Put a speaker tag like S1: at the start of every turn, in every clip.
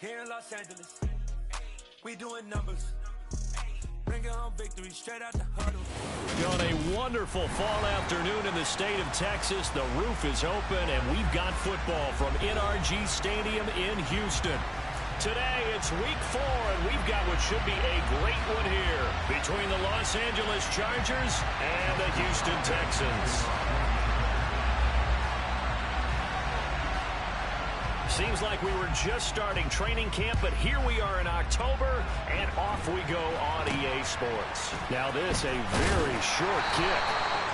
S1: Here in Los Angeles, we doing numbers. Bringing home victory straight out the huddle.
S2: On a wonderful fall afternoon in the state of Texas, the roof is open, and we've got football from NRG Stadium in Houston. Today, it's week 4, and we've got what should be a great one here between the Los Angeles Chargers and the Houston Texans. Seems like we were just starting training camp, but here we are in October, and off we go on EA Sports. Now this, a very short kick.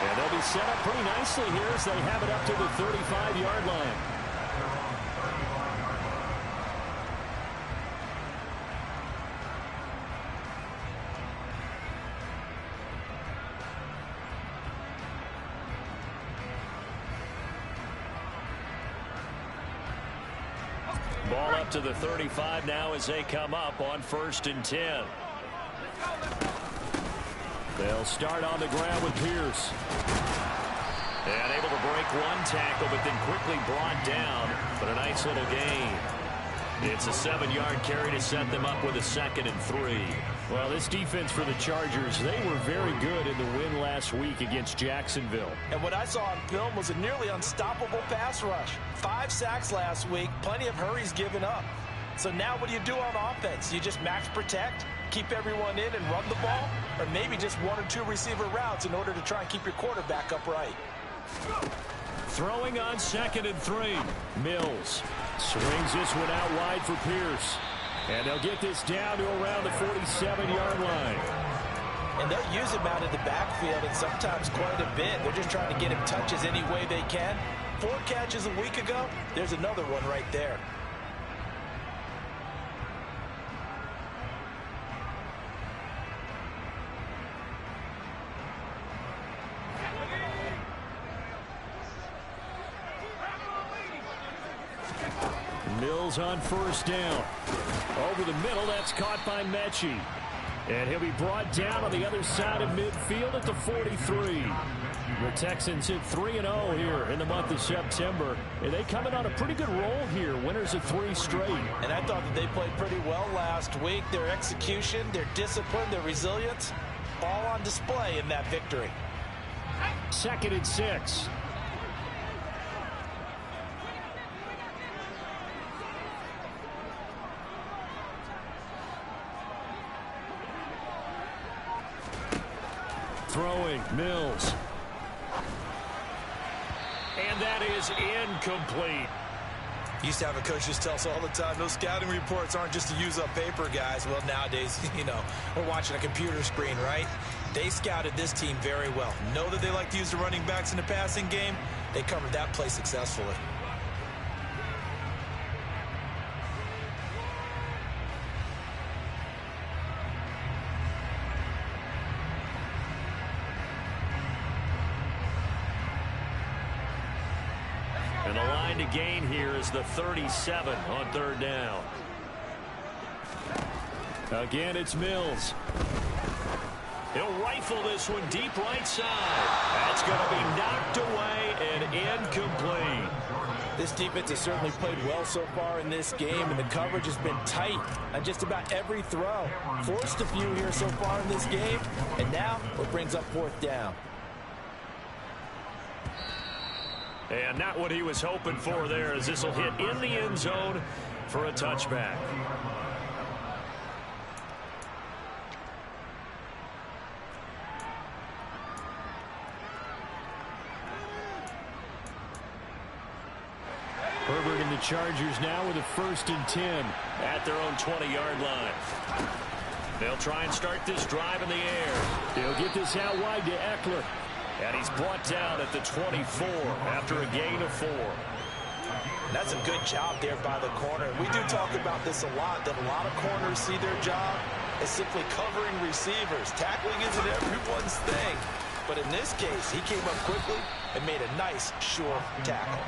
S2: And they'll be set up pretty nicely here as they have it up to the 35-yard line. Ball up to the 35 now as they come up on 1st and 10. They'll start on the ground with Pierce. And able to break one tackle, but then quickly brought down. But a nice little gain. It's a 7-yard carry to set them up with a 2nd and 3. Well, this defense for the Chargers, they were very good in the win last week against Jacksonville.
S3: And what I saw on film was a nearly unstoppable pass rush. 5 sacks last week, plenty of hurries given up. So now what do you do on offense? You just max protect, keep everyone in and run the ball? Or maybe just 1 or 2 receiver routes in order to try and keep your quarterback upright?
S2: Throwing on 2nd and 3. Mills swings this one out wide for Pierce. And they'll get this down to around the 47-yard line.
S3: And they'll use him out in the backfield, and sometimes quite a bit. They're just trying to get him touches any way they can. 4 catches a week ago, there's another one right there.
S2: Mills on 1st down. Over the middle, that's caught by Mechie. And he'll be brought down on the other side of midfield at the 43. The Texans hit 3-0 here in the month of September. And they come in on a pretty good roll here, winners of 3 straight.
S3: And I thought that they played pretty well last week. Their execution, their discipline, their resilience, all on display in that victory.
S2: 2nd and 6. Throwing, Mills. And that is incomplete.
S3: Used to have a coach just tell us all the time, those scouting reports aren't just to use up paper, guys. Well, nowadays, we're watching a computer screen, right? They scouted this team very well. Know that they like to use the running backs in the passing game. They covered that play successfully.
S2: And the line to gain here is the 37 on 3rd down. Again, it's Mills. He'll rifle this one deep right side. That's going to be knocked away and incomplete.
S3: This defense has certainly played well so far in this game, and the coverage has been tight on just about every throw. Forced a few here so far in this game, and now it brings up 4th down.
S2: And not what he was hoping for there, as this will hit in the end zone for a touchback. Herbert and the Chargers now with a 1st and 10 at their own 20-yard line. They'll try and start this drive in the air. They'll get this out wide to Eckler. And he's brought down at the 24 after a gain of 4.
S3: That's a good job there by the corner. We do talk about this a lot, that a lot of corners see their job as simply covering receivers. Tackling isn't everyone's thing. But in this case, he came up quickly and made a nice, sure tackle.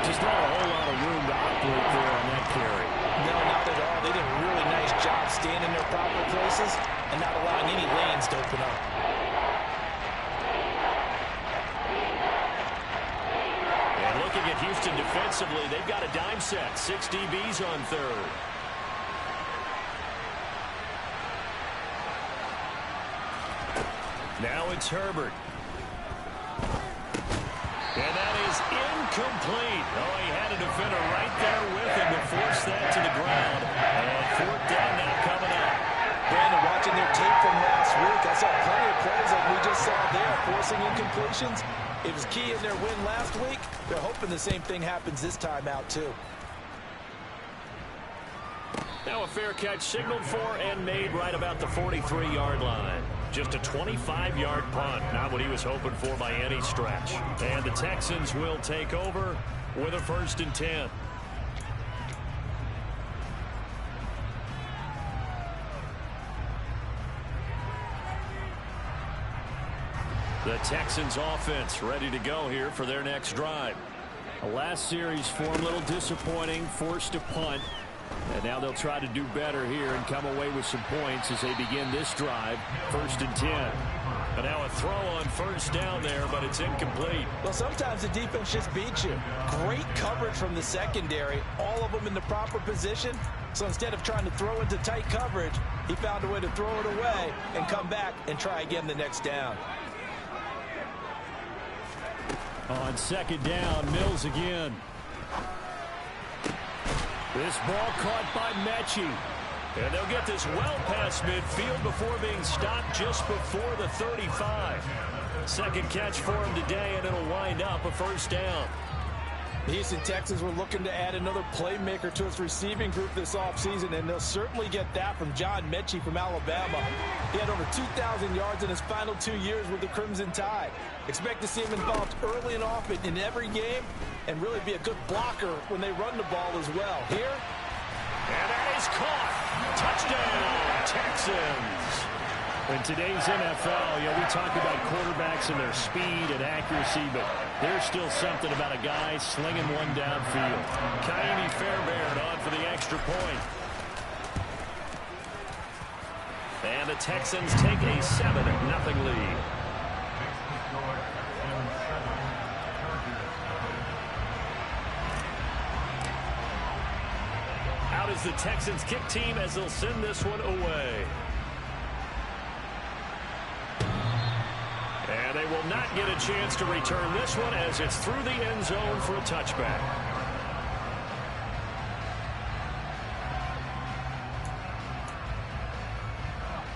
S2: Just not a whole lot of room to operate there on that carry.
S3: No, not at all. They did a really nice job staying in their proper places and not allowing any lanes to open up.
S2: And looking at Houston defense defensively, they've got a dime set. 6 DBs on third. Now it's Herbert. And that is incomplete. Oh, he had a defender right there with him to force that to the ground. And fourth down now coming up.
S3: Brandon, watching their tape from last week, I saw plenty of plays like we just saw there, forcing incompletions. It was key in their win last week. They're hoping the same thing happens this time out, too.
S2: Now a fair catch signaled for and made right about the 43-yard line. Just a 25-yard punt, not what he was hoping for by any stretch. And the Texans will take over with a 1st and 10. The Texans offense ready to go here for their next drive. The last series for them a little disappointing, forced a punt. And now they'll try to do better here and come away with some points as they begin this drive. 1st and 10. And now a throw on 1st down there, but it's incomplete.
S3: Well, sometimes the defense just beats you. Great coverage from the secondary. All of them in the proper position. So instead of trying to throw into tight coverage, he found a way to throw it away and come back and try again the next down.
S2: On 2nd down, Mills again. This ball caught by Mechie. And they'll get this well past midfield before being stopped just before the 35. Second catch for him today, and it'll wind up a 1st down.
S3: The Houston Texans were looking to add another playmaker to its receiving group this offseason, and they'll certainly get that from John Mechie from Alabama. He had over 2,000 yards in his final 2 years with the Crimson Tide. Expect to see him involved early and often in every game and really be a good blocker when they run the ball as well. Here.
S2: And that is caught. Touchdown, Texans. In today's NFL, we talk about quarterbacks and their speed and accuracy, but there's still something about a guy slinging one downfield. Kaimi Fairbairn on for the extra point. And the Texans take a 7-0 lead. Out is the Texans kick team as they'll send this one away. And they will not get a chance to return this one as it's through the end zone for a touchback.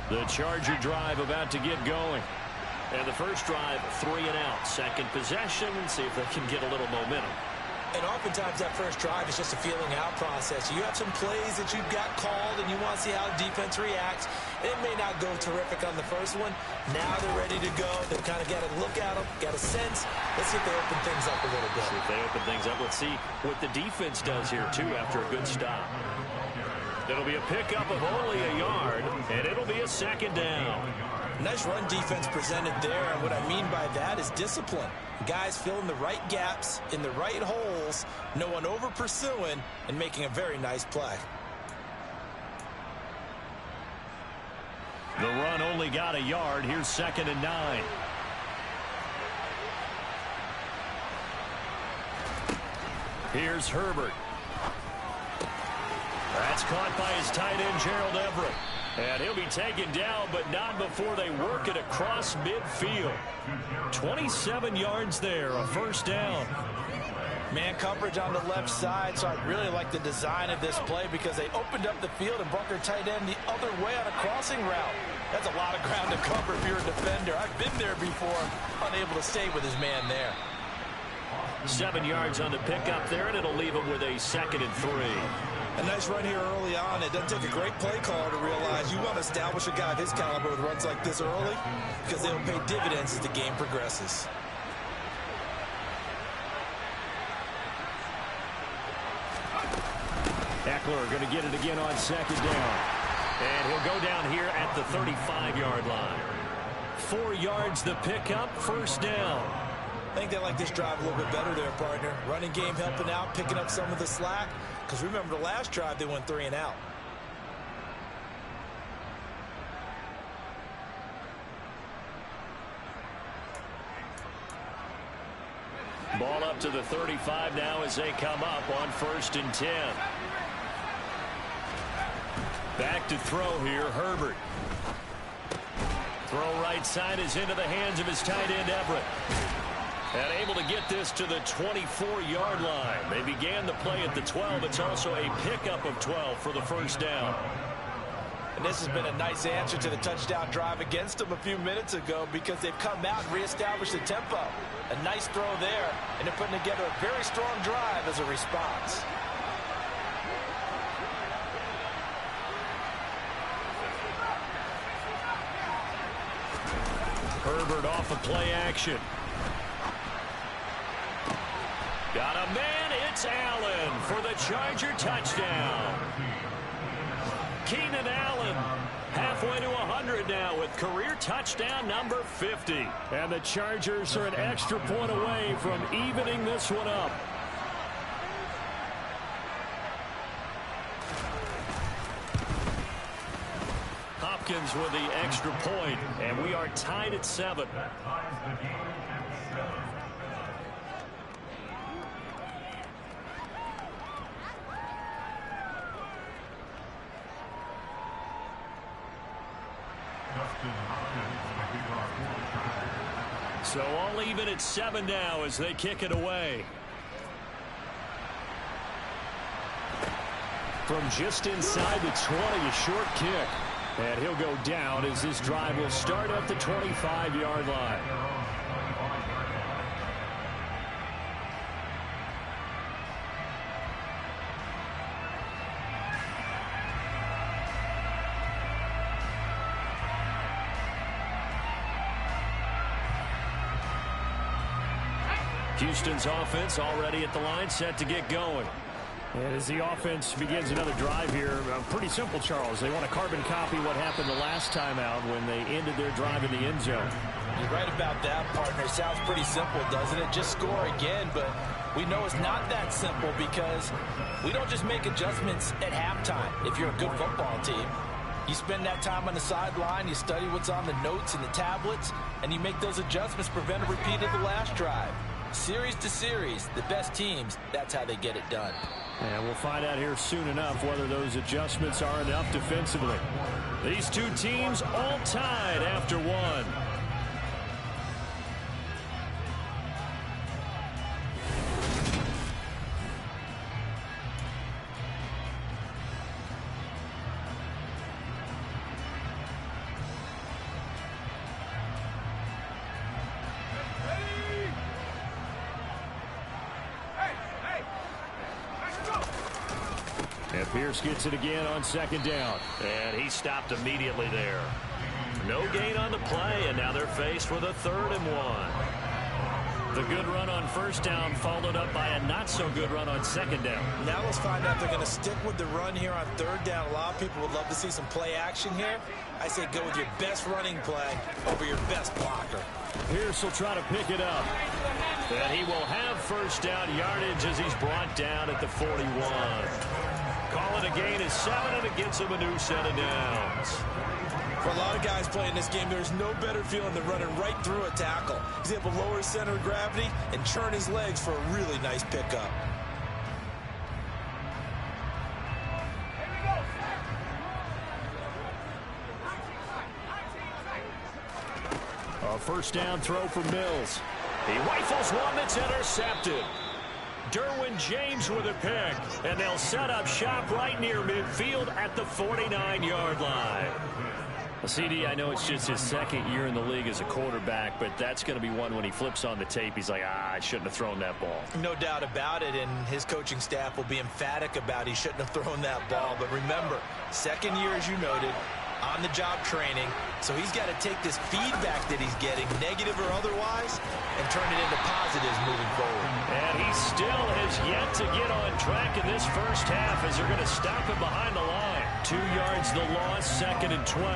S2: The Charger drive about to get going. And the first drive, 3 and out. Second possession, see if they can get a little momentum.
S3: And oftentimes that first drive is just a feeling out process. You have some plays that you've got called and you want to see how defense reacts. It may not go terrific on the first one. Now they're ready to go. They've kind of got to look at them, got a sense. Let's see if they open things up a little bit.
S2: See if they open things up. Let's see what the defense does here, too, after a good stop. It'll be a pickup of only a yard, and it'll be a 2nd down.
S3: Nice run defense presented there, and what I mean by that is discipline. Guys filling the right gaps in the right holes, no one over pursuing, and making a very nice play.
S2: The run only got a yard. Here's 2nd and 9. Here's Herbert. That's caught by his tight end, Gerald Everett. And he'll be taken down, but not before they work it across midfield. 27 yards there, a 1st down.
S3: Man coverage on the left side, so I really like the design of this play because they opened up the field and brought their tight end the other way on a crossing route. That's a lot of ground to cover if you're a defender. I've been there before, unable to stay with his man there.
S2: 7 yards on the pickup there, and it'll leave him with a 2nd and 3.
S3: A nice run here early on. It doesn't take a great play caller to realize you want to establish a guy of his caliber with runs like this early because they'll pay dividends as the game progresses.
S2: Eckler going to get it again on 2nd down. And he'll go down here at the 35-yard line. 4 yards the pickup, 1st down.
S3: I think they like this drive a little bit better there, partner. Running game helping out, picking up some of the slack. Because remember the last drive, they went 3 and out.
S2: Ball up out to the 35 now as they come up on 1st and 10. Back to throw here, Herbert. Throw right side is into the hands of his tight end, Everett. And able to get this to the 24-yard line. They began the play at the 12. It's also a pickup of 12 for the first down.
S3: And this has been a nice answer to the touchdown drive against them a few minutes ago because they've come out and reestablished the tempo. A nice throw there, and they're putting together a very strong drive as a response.
S2: Herbert off of play action. Got a man, it's Allen for the Charger touchdown. Keenan Allen halfway to 100 now with career touchdown number 50. And the Chargers are an extra point away from evening this one up. Hopkins with the extra point, and we are tied at 7. So all even at 7 now as they kick it away. From just inside the 20, a short kick. And he'll go down as this drive will start at the 25-yard line. Houston's offense already at the line, set to get going. And as the offense begins another drive here, pretty simple, Charles. They want to carbon copy what happened the last time out when they ended their drive in the end zone.
S3: You're right about that, partner. Sounds pretty simple, doesn't it? Just score again, but we know it's not that simple because we don't just make adjustments at halftime if you're a good football team. You spend that time on the sideline, you study what's on the notes and the tablets, and you make those adjustments, prevent a repeat of the last drive. Series to series, the best teams, that's how they get it done.
S2: And we'll find out here soon enough whether those adjustments are enough defensively. These two teams all tied after one. Pierce gets it again on 2nd down. And he stopped immediately there. No gain on the play, and now they're faced with a 3rd and 1. The good run on 1st down followed up by a not-so-good run on 2nd down.
S3: Now let's find out if they're going to stick with the run here on 3rd down. A lot of people would love to see some play action here. I say go with your best running play over your best blocker.
S2: Pierce will try to pick it up. And he will have 1st down yardage as he's brought down at the 41. Call it a gain of 7, and it gets him a new set of downs.
S3: For a lot of guys playing this game, there's no better feeling than running right through a tackle. He's able to lower his center of gravity and churn his legs for a really nice pickup.
S2: A 1st down throw for Mills. He rifles one that's intercepted. Derwin James with a pick, and they'll set up shop right near midfield at the 49-yard line. CD, I know it's just his 2nd year in the league as a quarterback, but that's going to be one when he flips on the tape. He's like, I shouldn't have thrown that ball.
S3: No doubt about it, and his coaching staff will be emphatic about he shouldn't have thrown that ball. But remember, 2nd year, as you noted, on-the-job training, so he's got to take this feedback that he's getting, negative or otherwise, and turn it into positives moving forward.
S2: And he still has yet to get on track in this first half as they're going to stop him behind the line. 2 yards the loss, 2nd and 12.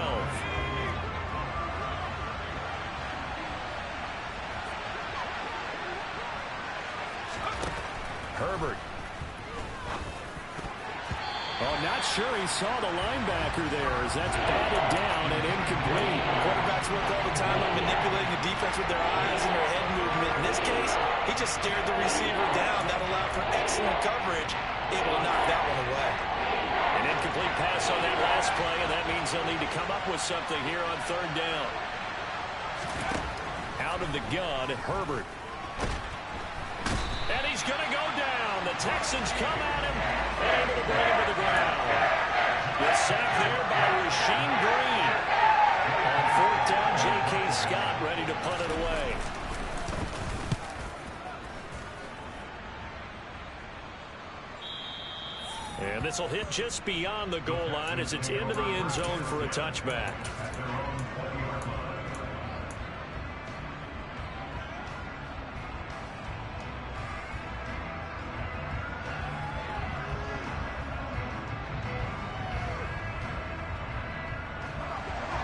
S2: Herbert. Oh, not sure he saw the linebacker there as that's batted down and incomplete.
S3: Quarterbacks work all the time on manipulating the defense with their eyes and their head movement. In this case, he just stared the receiver down. That allowed for excellent coverage, able to knock that one away.
S2: An incomplete pass on that last play, and that means they'll need to come up with something here on third down. Out of the gun, Herbert. And he's going to go down. The Texans come at him and able to bring him to the ground. The sack there by Rasheem Green. On fourth down, J.K. Scott ready to punt it away. And this will hit just beyond the goal line as it's into the end zone for a touchback.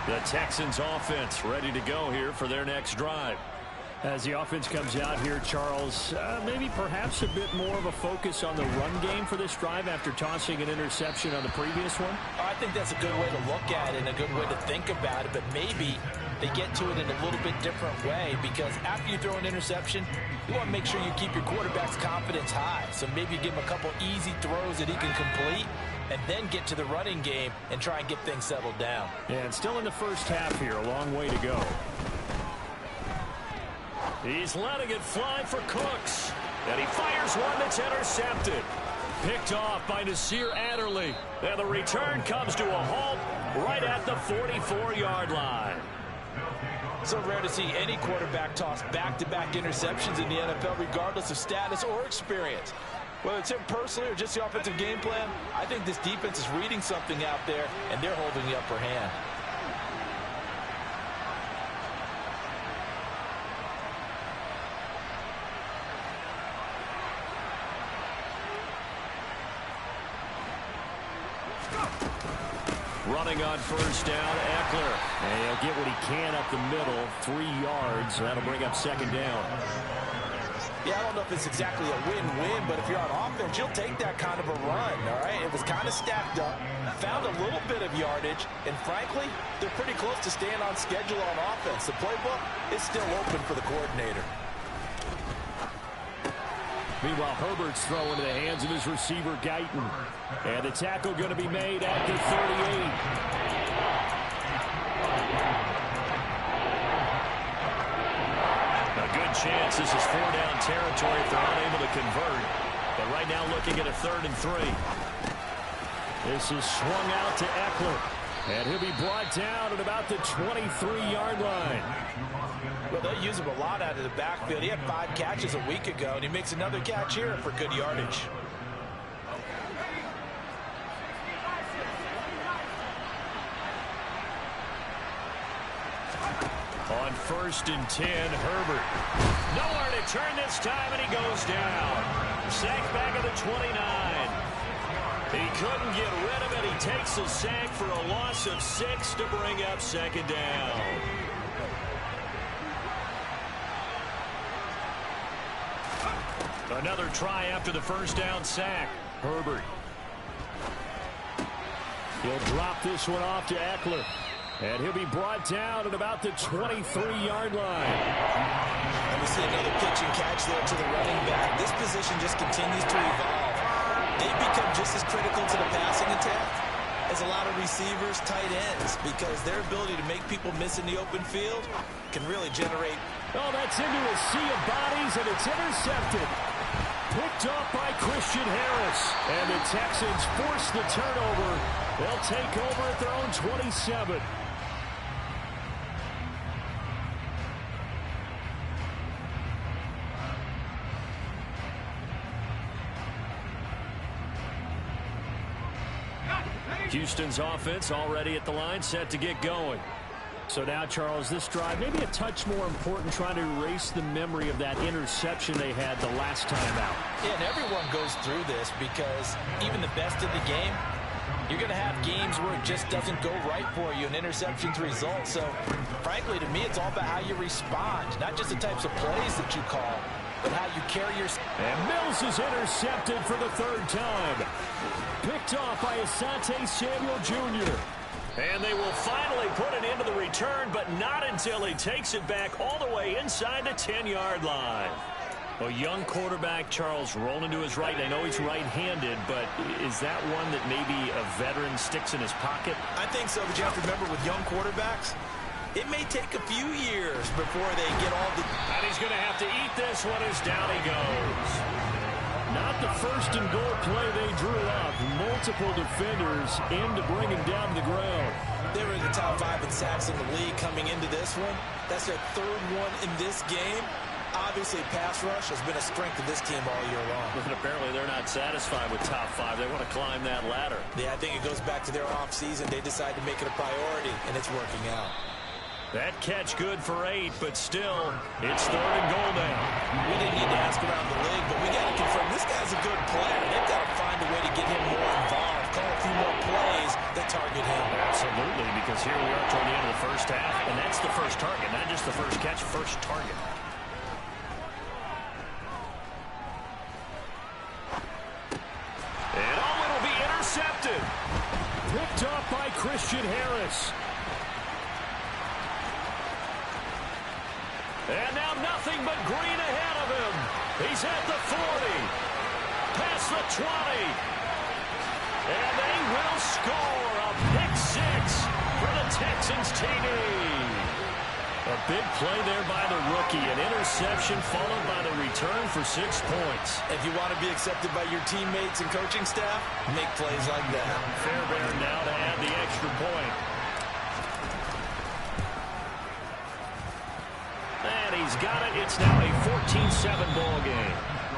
S2: The Texans offense ready to go here for their next drive. As the offense comes out here, Charles, maybe perhaps a bit more of a focus on the run game for this drive after tossing an interception on the previous one?
S3: I think that's a good way to look at it and a good way to think about it, but maybe they get to it in a little bit different way because after you throw an interception, you want to make sure you keep your quarterback's confidence high. So maybe you give him a couple easy throws that he can complete and then get to the running game and try and get things settled down.
S2: And still in the first half here, a long way to go. He's letting it fly for Cooks. And he fires one that's intercepted. Picked off by Nasir Adderley. And the return comes to a halt right at the 44-yard line.
S3: So rare to see any quarterback toss back-to-back interceptions in the NFL, regardless of status or experience. Whether it's him personally or just the offensive game plan, I think this defense is reading something out there, and they're holding the upper hand.
S2: Running on first down, Eckler. And he'll get what he can up the middle, 3 yards. That'll bring up second down.
S3: Yeah, I don't know if it's exactly a win-win, but if you're on offense, you'll take that kind of a run, all right? It was kind of stacked up, found a little bit of yardage, and frankly, they're pretty close to staying on schedule on offense. The playbook is still open for the coordinator.
S2: Meanwhile, Herbert's throwing into the hands of his receiver, Guyton. And the tackle going to be made at the 38. A good chance this is 4-down territory if they're unable to convert. But right now looking at a 3rd and 3. This is swung out to Eckler. And he'll be brought down at about the 23-yard line.
S3: Well, they'll use him a lot out of the backfield. He had 5 catches a week ago, and he makes another catch here for good yardage.
S2: On 1st and 10, Herbert. Nowhere to turn this time, and he goes down. Sacked back at the 29. He couldn't get rid of it. He takes a sack for a loss of 6 to bring up second down. Another try after the first down sack. Herbert. He'll drop this one off to Eckler. And he'll be brought down at about the 23-yard line.
S3: And we see another pitch and catch there to the running back. This position just continues to evolve. They become just as critical to the passing attack as a lot of receivers, tight ends, because their ability to make people miss in the open field can really generate.
S2: Oh, that's into a sea of bodies, and it's intercepted. Picked off by Christian Harris. And the Texans force the turnover. They'll take over at their own 27. Houston's offense already at the line, set to get going. So now, Charles, this drive maybe a touch more important, trying to erase the memory of that interception they had the last time out.
S3: Yeah, and everyone goes through this because even the best of the game, you're going to have games where it just doesn't go right for you, and interceptions result. So, frankly, to me, it's all about how you respond, not just the types of plays that you call. but how you carry yourself.
S2: And Mills is intercepted for the third time. Picked off by Asante Samuel Jr. And they will finally put an end to the return, but not until he takes it back all the way inside the 10-yard line. A young quarterback, Charles, rolling to his right. I know he's right-handed, but is that one that maybe a veteran sticks in his pocket?
S3: I think so, but you have to remember with young quarterbacks, it may take a few years before they get all the...
S2: And he's going to have to eat this one as down he goes. Not the first and goal play they drew up. Multiple defenders in to bring him down to the ground.
S3: They were in the top 5 in sacks in the league coming into this one. That's their third one in this game. Obviously, pass rush has been a strength of this team all year long.
S2: And apparently they're not satisfied with top 5. They want to climb that ladder.
S3: Yeah, I think it goes back to their offseason. They decided to make it a priority, and it's working out.
S2: That catch good for 8, but still, it's third and goal now.
S3: We didn't need to ask around the league, but we got to confirm this guy's a good player. They've got to find a way to get him more involved, call a few more plays that target him.
S2: Absolutely, because here we are toward the end of the first half, and that's the first target, not just the first catch, first target. And it'll be intercepted. Picked up by Christian Harris. And now nothing but green ahead of him. He's at the 40. Past the 20. And they will score a pick-6 for the Texans TD. A big play there by the rookie. An interception followed by the return for 6 points.
S3: If you want to be accepted by your teammates and coaching staff, make plays like that.
S2: Fairbairn now to add the extra point. And he's got it. It's now a 14-7 ball game.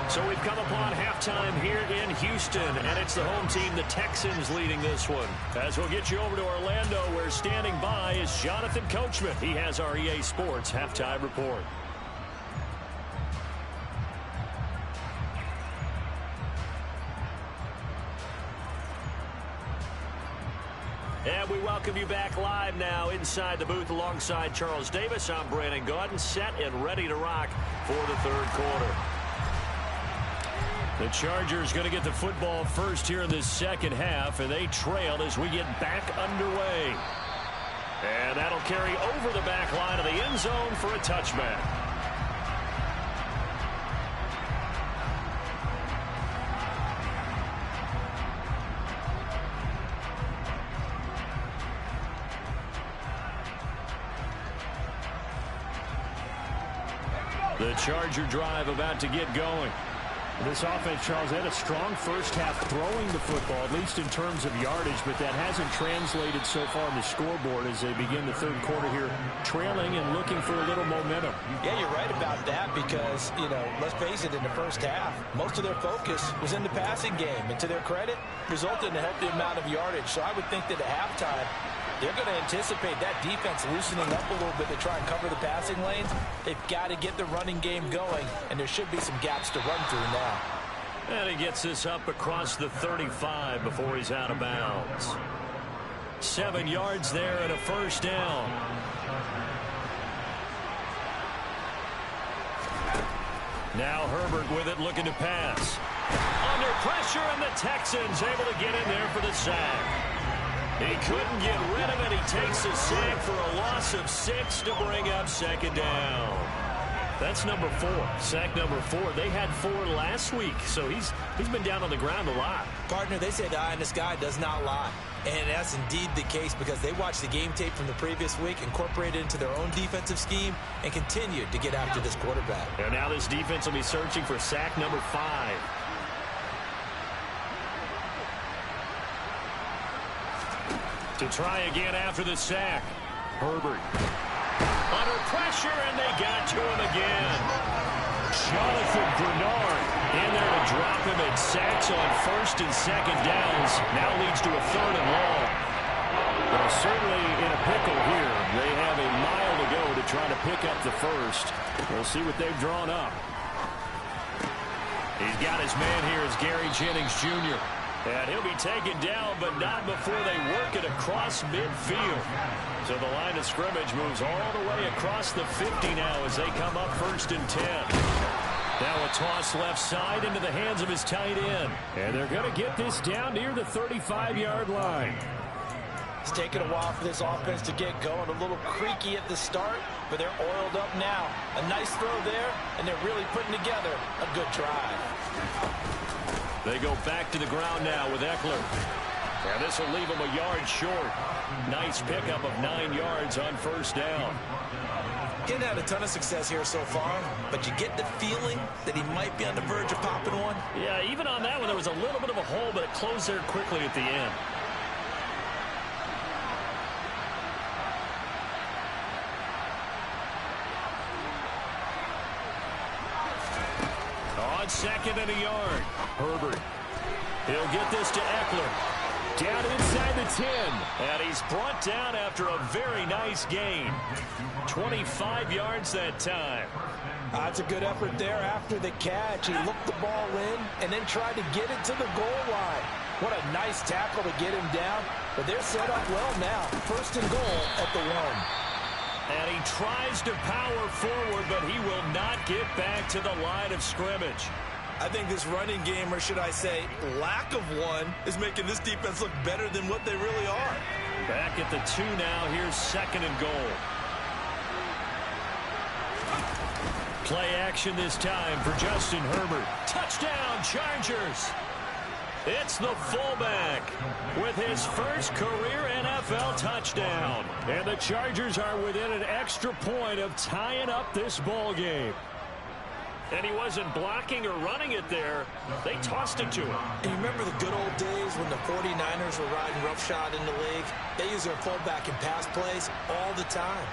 S2: So we've come upon halftime here in Houston, and it's the home team, the Texans, leading this one. As we'll get you over to Orlando, where standing by is Jonathan Coachman. He has our EA Sports halftime report. And we welcome you back live now inside the booth alongside Charles Davis. I'm Brandon Gaudin, set and ready to rock for the third quarter. The Chargers going to get the football first here in this second half, and they trail as we get back underway. And that'll carry over the back line of the end zone for a touchback. The Charger drive about to get going.
S4: This offense, Charles, had a strong first half throwing the football, at least in terms of yardage, but that hasn't translated so far on the scoreboard as they begin the third quarter here, trailing and looking for a little momentum.
S3: Yeah, you're right about that because, let's face it, in the first half, most of their focus was in the passing game. And to their credit, resulted in a healthy amount of yardage. So I would think that at halftime, they're going to anticipate that defense loosening up a little bit to try and cover the passing lanes. They've got to get the running game going, and there should be some gaps to run through now.
S2: And he gets this up across the 35 before he's out of bounds. 7 yards there and a first down. Now Herbert with it, looking to pass. Under pressure, and the Texans able to get in there for the sack. He couldn't get rid of it. He takes a sack for a loss of 6 to bring up second down. That's number 4. Sack number 4. They had 4 last week, so he's been down on the ground a lot.
S3: Partner, they say the eye in the sky does not lie. And that's indeed the case because they watched the game tape from the previous week, incorporated it into their own defensive scheme, and continued to get after this quarterback.
S2: And now this defense will be searching for sack number 5. To try again after the sack. Herbert. Under pressure, and they got to him again. Jonathan Bernard in there to drop him, and sacks on first and second downs. Now leads to a third and long. Well, certainly in a pickle here. They have a mile to go to try to pick up the first. We'll see what they've drawn up. He's got his man here as Gary Jennings Jr. And he'll be taken down, but not before they work it across midfield. So the line of scrimmage moves all the way across the 50 now as they come up first and 10. Now a toss left side into the hands of his tight end.
S4: And they're going to get this down near the 35-yard line.
S3: It's taken a while for this offense to get going. A little creaky at the start, but they're oiled up now. A nice throw there, and they're really putting together a good drive.
S2: They go back to the ground now with Eckler. And this will leave him a yard short. Nice pickup of 9 yards on first down.
S3: He hadn't had a ton of success here so far, but you get the feeling that he might be on the verge of popping one.
S2: Yeah, even on that one, there was a little bit of a hole, but it closed there quickly at the end. On second and a yard, Herbert. He'll get this to Eckler. Down inside the 10. And he's brought down after a very nice gain. 25 yards that time.
S3: That's a good effort there after the catch. He looked the ball in and then tried to get it to the goal line. What a nice tackle to get him down. But they're set up well now. First and goal at the 1.
S2: And he tries to power forward, but he will not get back to the line of scrimmage.
S3: I think this running game, or should I say lack of one, is making this defense look better than what they really are.
S2: Back at the 2 now. Here's second and goal. Play action this time for Justin Herbert. Touchdown, Chargers. It's the fullback with his first career NFL touchdown. And the Chargers are within an extra point of tying up this ball game. And he wasn't blocking or running it there. They tossed it to him.
S3: And you remember the good old days when the 49ers were riding roughshod in the league? They use their fullback in pass plays all the time.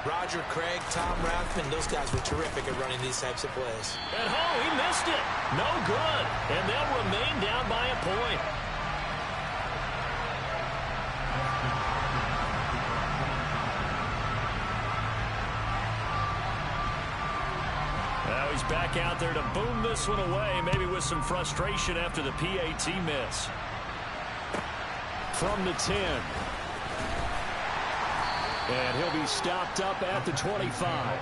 S3: Roger Craig, Tom Rathman, those guys were terrific at running these types of plays.
S2: And he missed it. No good. And they'll remain down by a point. Now he's back out there to boom this one away, maybe with some frustration after the PAT miss. From the 10.
S4: And he'll be stopped up at the 25.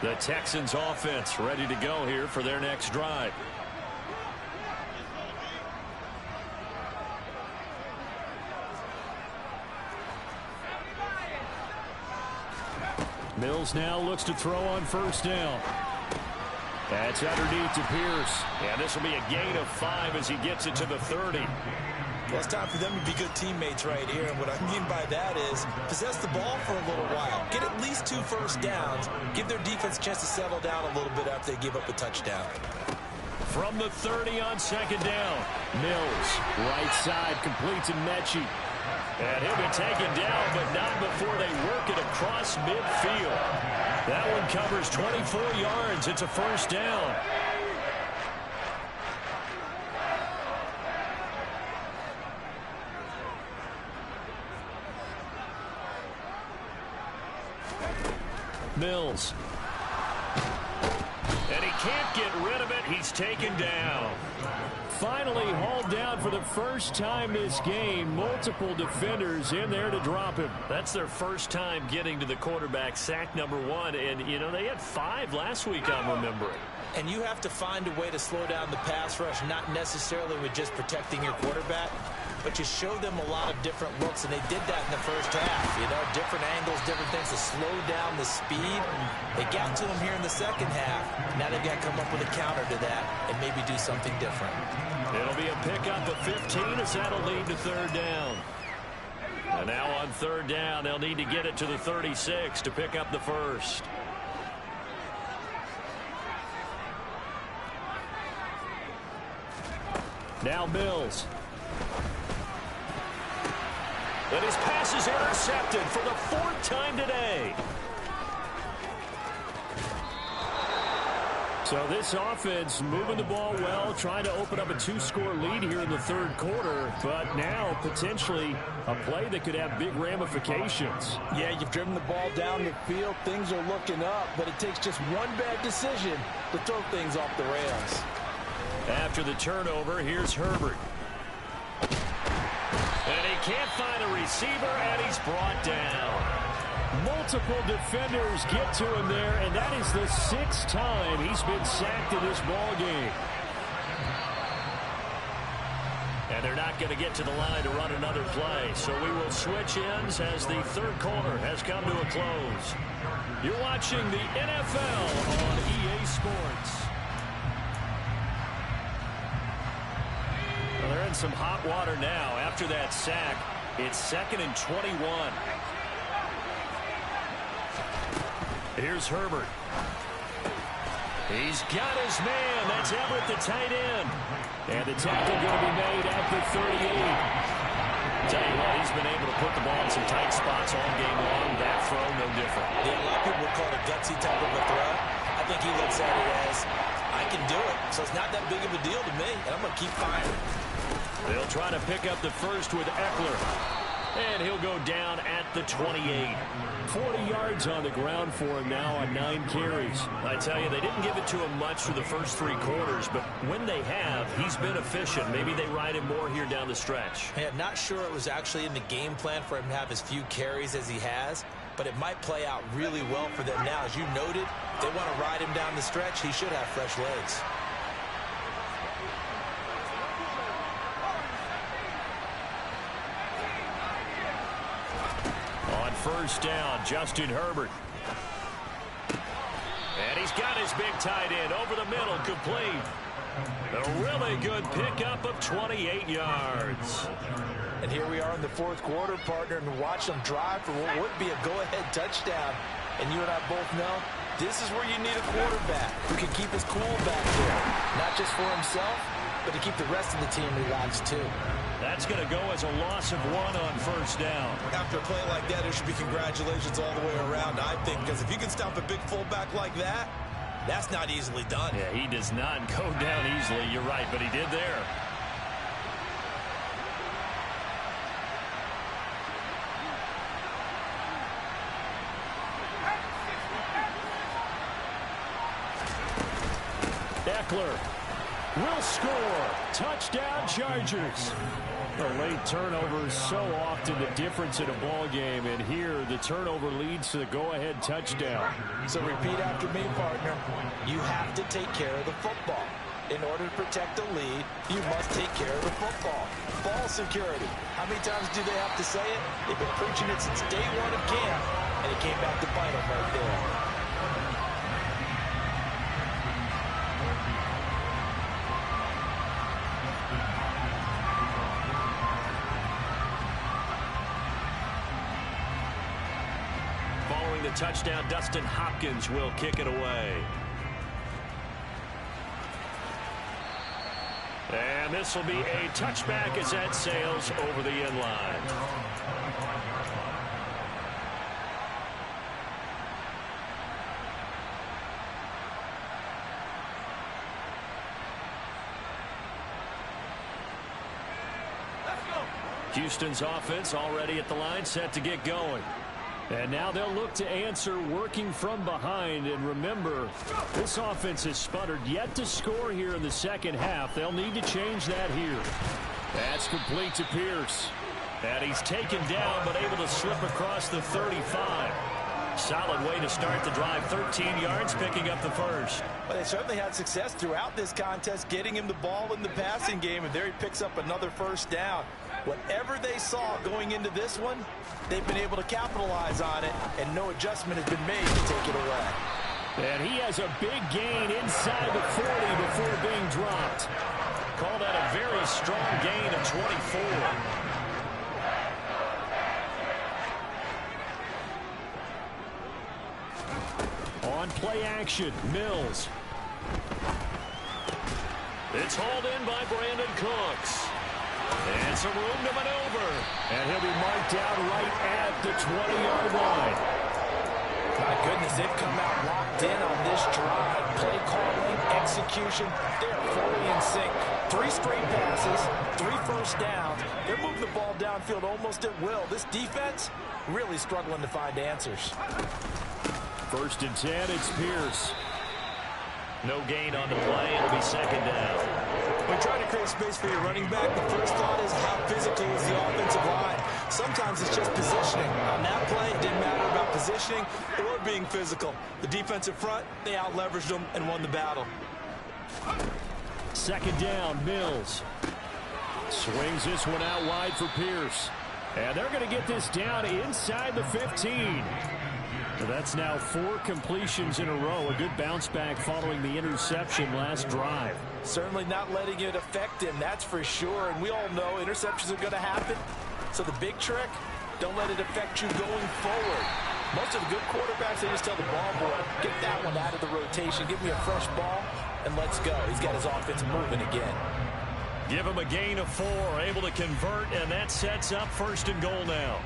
S2: The Texans offense ready to go here for their next drive.
S4: Mills now looks to throw on first down. That's underneath to Pierce.
S2: And this will be a gain of 5 as he gets it to the 30.
S3: Well, it's time for them to be good teammates right here. And what I mean by that is possess the ball for a little while. Get at least 2 first downs. Give their defense a chance to settle down a little bit after they give up a touchdown.
S2: From the 30 on second down.
S4: Mills, right side, completes to Mechie.
S2: And he'll be taken down, but not before they work it across midfield. That one covers 24 yards. It's a first down. Mills. And he can't get rid of it. He's taken down.
S4: Finally hauled down for the first time this game. Multiple defenders in there to drop him.
S2: That's their first time getting to the quarterback, sack number 1. And, you know, they had 5 last week, I'm remembering.
S3: And you have to find a way to slow down the pass rush, not necessarily with just protecting your quarterback, but you show them a lot of different looks, and they did that in the first half. You know, different angles, different things to slow down the speed. They got to him here in the second half. Now they've got to come up with a counter to that and maybe do something different.
S2: It'll be a pickup of 15 as that'll lead to third down. And now on third down, they'll need to get it to the 36 to pick up the first.
S4: Now Mills.
S2: And his pass is intercepted for the 4th time today.
S4: So this offense moving the ball well, trying to open up a 2-score lead here in the third quarter, but now potentially a play that could have big ramifications.
S3: Yeah, you've driven the ball down the field. Things are looking up, but it takes just one bad decision to throw things off the rails.
S2: After the turnover, here's Herbert. And he can't find a receiver, and he's brought down.
S4: Multiple defenders get to him there, and that is the 6th time he's been sacked in this ball game.
S2: And they're not going to get to the line to run another play, so we will switch ends as the third quarter has come to a close. You're watching the NFL on EA Sports. Well, they're in some hot water now. After that sack, it's 2nd and 21. Here's Herbert. He's got his man. That's Everett, the tight end. And the tackle going to be made at the 38. Tell you what, he's been able to put the ball in some tight spots all game long. That throw, no different.
S3: Yeah, a lot of people would call it a gutsy type of a throw. I think he looks at it as, I can do it, so it's not that big of a deal to me, and I'm going to keep firing.
S2: They'll try to pick up the first with Eckler. And he'll go down at the 28.
S4: 40 yards on the ground for him now on 9 carries.
S2: I tell you, they didn't give it to him much for the first 3 quarters, but when they have, he's been efficient. Maybe they ride him more here down the stretch.
S3: Yeah, not sure it was actually in the game plan for him to have as few carries as he has, but it might play out really well for them now. As you noted, if they want to ride him down the stretch, he should have fresh legs.
S2: First down, Justin Herbert. And he's got his big tight end over the middle, complete. A really good pickup of 28 yards.
S3: And here we are in the fourth quarter, partner, and watch them drive for what would be a go-ahead touchdown. And you and I both know this is where you need a quarterback who can keep his cool back there, not just for himself, but to keep the rest of the team relaxed too.
S2: That's going to go as a loss of 1 on first down.
S5: After a play like that, there should be congratulations all the way around, I think, because if you can stop a big fullback like that, that's not easily done.
S2: Yeah, he does not go down easily. You're right, but he did there.
S4: Eckler will score. Touchdown, Chargers. The late turnover is so often the difference in a ball game, and here the turnover leads to the go-ahead touchdown.
S3: So repeat after me, partner. You have to take care of the football. In order to protect the lead, you must take care of the football. Ball security. How many times do they have to say it? They've been preaching it since day 1 of camp, and it came back to bite them right there.
S2: Following the touchdown, Dustin Hopkins will kick it away. And this will be a touchback as that sails over the end line. Houston's offense already at the line, set to get going.
S4: And now they'll look to answer working from behind. And remember, this offense has sputtered yet to score here in the second half. They'll need to change that here. That's complete to Pierce.
S2: And he's taken down, but able to slip across the 35. Solid way to start the drive. 13 yards, picking up the first.
S3: Well, they certainly had success throughout this contest, getting him the ball in the passing game, and there he picks up another first down. Whatever they saw going into this one, they've been able to capitalize on it, and no adjustment has been made to take it away.
S4: And he has a big gain inside the 40 before being dropped.
S2: Call that a very strong gain of 24.
S4: On play action, Mills.
S2: It's hauled in by Brandon Cooks. And some room to maneuver.
S4: And he'll be marked down right at the 20-yard line.
S3: My goodness, they've come out locked in on this drive. Play calling, execution, they're fully in sync. 3 straight passes, 3 first downs. They're moving the ball downfield almost at will. This defense really struggling to find answers.
S4: 1st and 10, it's Pierce.
S2: No gain on the play. It'll be 2nd down.
S5: When trying to create space for your running back, the first thought is how physical is the offensive line. Sometimes it's just positioning. On that play, it didn't matter about positioning or being physical. The defensive front, they out-leveraged them and won the battle.
S4: 2nd down, Mills. Swings this one out wide for Pierce. And they're going to get this down inside the 15. That's now 4 completions in a row. A good bounce back following the interception last drive.
S3: Certainly not letting it affect him, that's for sure. And we all know interceptions are going to happen. So the big trick, don't let it affect you going forward. Most of the good quarterbacks, they just tell the ball boy, get that one out of the rotation, give me a fresh ball, and let's go. He's got his offense moving again.
S2: Give him a gain of 4, able to convert, and that sets up 1st and goal now.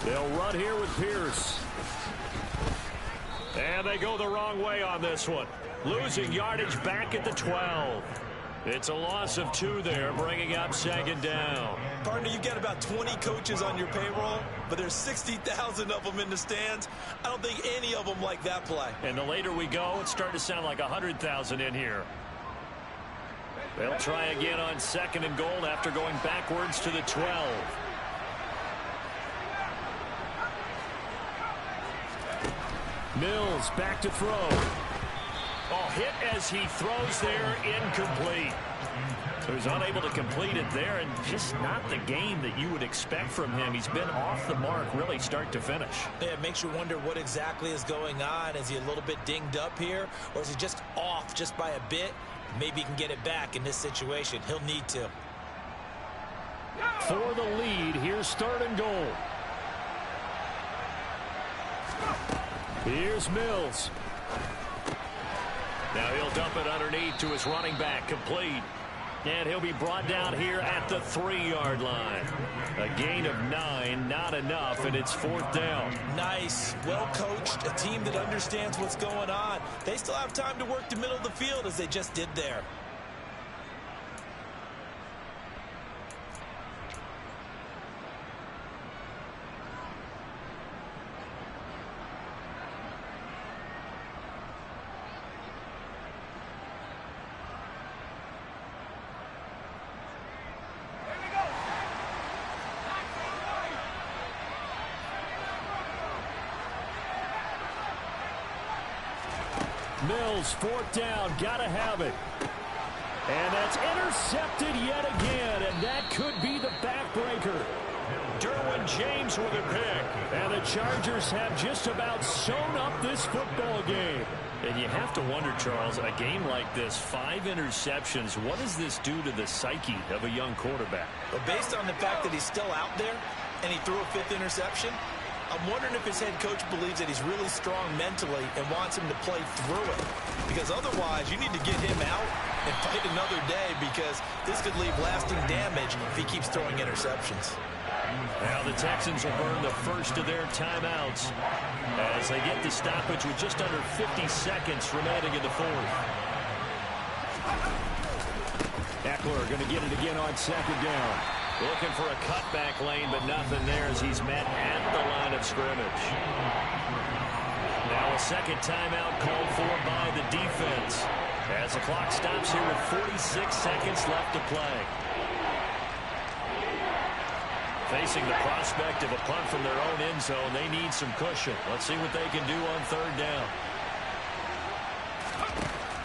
S4: They'll run here with Pierce.
S2: And they go the wrong way on this one. Losing yardage back at the 12. It's a loss of 2 there, bringing up 2nd down.
S5: Partner, you got about 20 coaches on your payroll, but there's 60,000 of them in the stands. I don't think any of them like that play.
S2: And the later we go, it's starting to sound like 100,000 in here. They'll try again on 2nd and goal after going backwards to the 12.
S4: Mills back to throw.
S2: Oh, hit as he throws there, incomplete. He was unable to complete it there, and just not the game that you would expect from him. He's been off the mark, really start to finish.
S5: Yeah, it makes you wonder what exactly is going on. Is he a little bit dinged up here, or is he just off just by a bit? Maybe he can get it back in this situation. He'll need to.
S4: For the lead, here's 3rd and goal. Here's Mills.
S2: Now he'll dump it underneath to his running back, complete. And he'll be brought down here at the 3-yard line. A gain of 9, not enough, and it's 4th down.
S5: Nice, well coached, a team that understands what's going on. They still have time to work the middle of the field as they just did there.
S4: Mills, 4th down, gotta have it. And that's intercepted yet again, and that could be the backbreaker.
S2: Derwin James with a pick.
S4: And the Chargers have just about sewn up this football game.
S2: And you have to wonder, Charles, a game like this, 5 interceptions, what does this do to the psyche of a young quarterback?
S5: But based on the fact that he's still out there and he threw a 5th interception, I'm wondering if his head coach believes that he's really strong mentally and wants him to play through it. Because otherwise, you need to get him out and fight another day, because this could leave lasting damage if he keeps throwing interceptions.
S2: Now the Texans will burn the first of their timeouts as they get the stoppage with just under 50 seconds remaining in the 4th.
S4: Eckler going to get it again on 2nd down.
S2: Looking for a cutback lane, but nothing there as he's met at the line of scrimmage. Now a 2nd timeout called for by the defense as the clock stops here with 46 seconds left to play. Facing the prospect of a punt from their own end zone, they need some cushion. Let's see what they can do on 3rd down.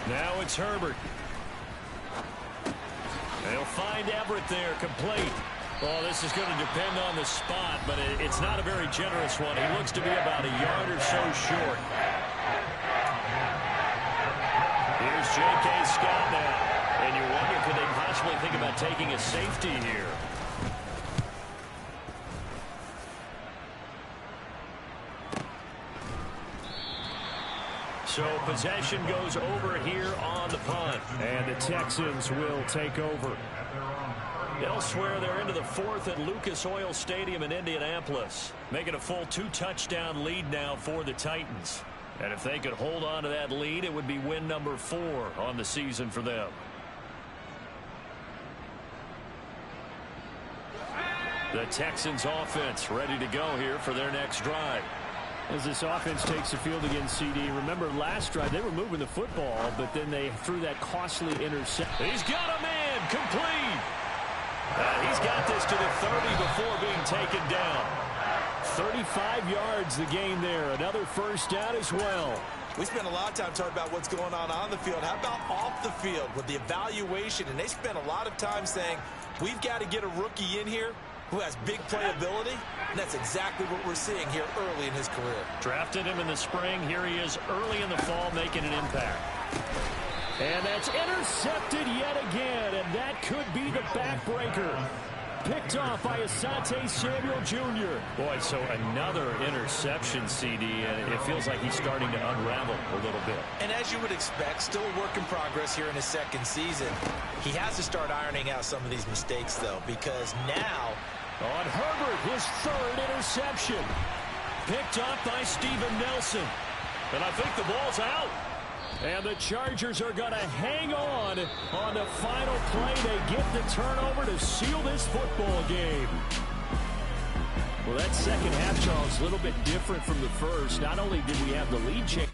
S2: Now it's Herbert. They'll find Everett there, complete. Well, this is going to depend on the spot, but it's not a very generous one. He looks to be about a yard or so short. Here's J.K. Scott now. And you wonder, could they possibly think about taking a safety here? So possession goes over here on the punt.
S4: And the Texans will take over.
S2: Elsewhere, they're into the fourth at Lucas Oil Stadium in Indianapolis, making a full 2-touchdown lead now for the Titans. And if they could hold on to that lead, it would be win number 4 on the season for them. The Texans offense ready to go here for their next drive.
S4: As this offense takes the field against CD, remember last drive they were moving the football, but then they threw that costly interception.
S2: He's got a man complete. He's got this to the 30 before being taken down.
S4: 35 yards the gain there. Another first down as well.
S5: We spent a lot of time talking about what's going on the field. How about off the field with the evaluation? And they spent a lot of time saying, we've got to get a rookie in here who has big playability, and that's exactly what we're seeing here early in his career.
S2: Drafted him in the spring. Here he is early in the fall making an impact.
S4: And that's intercepted yet again, and that could be the backbreaker. Picked off by Asante Samuel Jr.
S2: Boy, so another interception, CD, and it feels like he's starting to unravel a little bit.
S5: And as you would expect, still a work in progress here in his second season. He has to start ironing out some of these mistakes, though, because now
S4: on Herbert, his third interception.
S2: Picked up by Steven Nelson. And I think the ball's out.
S4: And the Chargers are going to hang on the final play. They get the turnover to seal this football game. Well, that second half, Charles, a little bit different from the first. Not only did we have the lead change.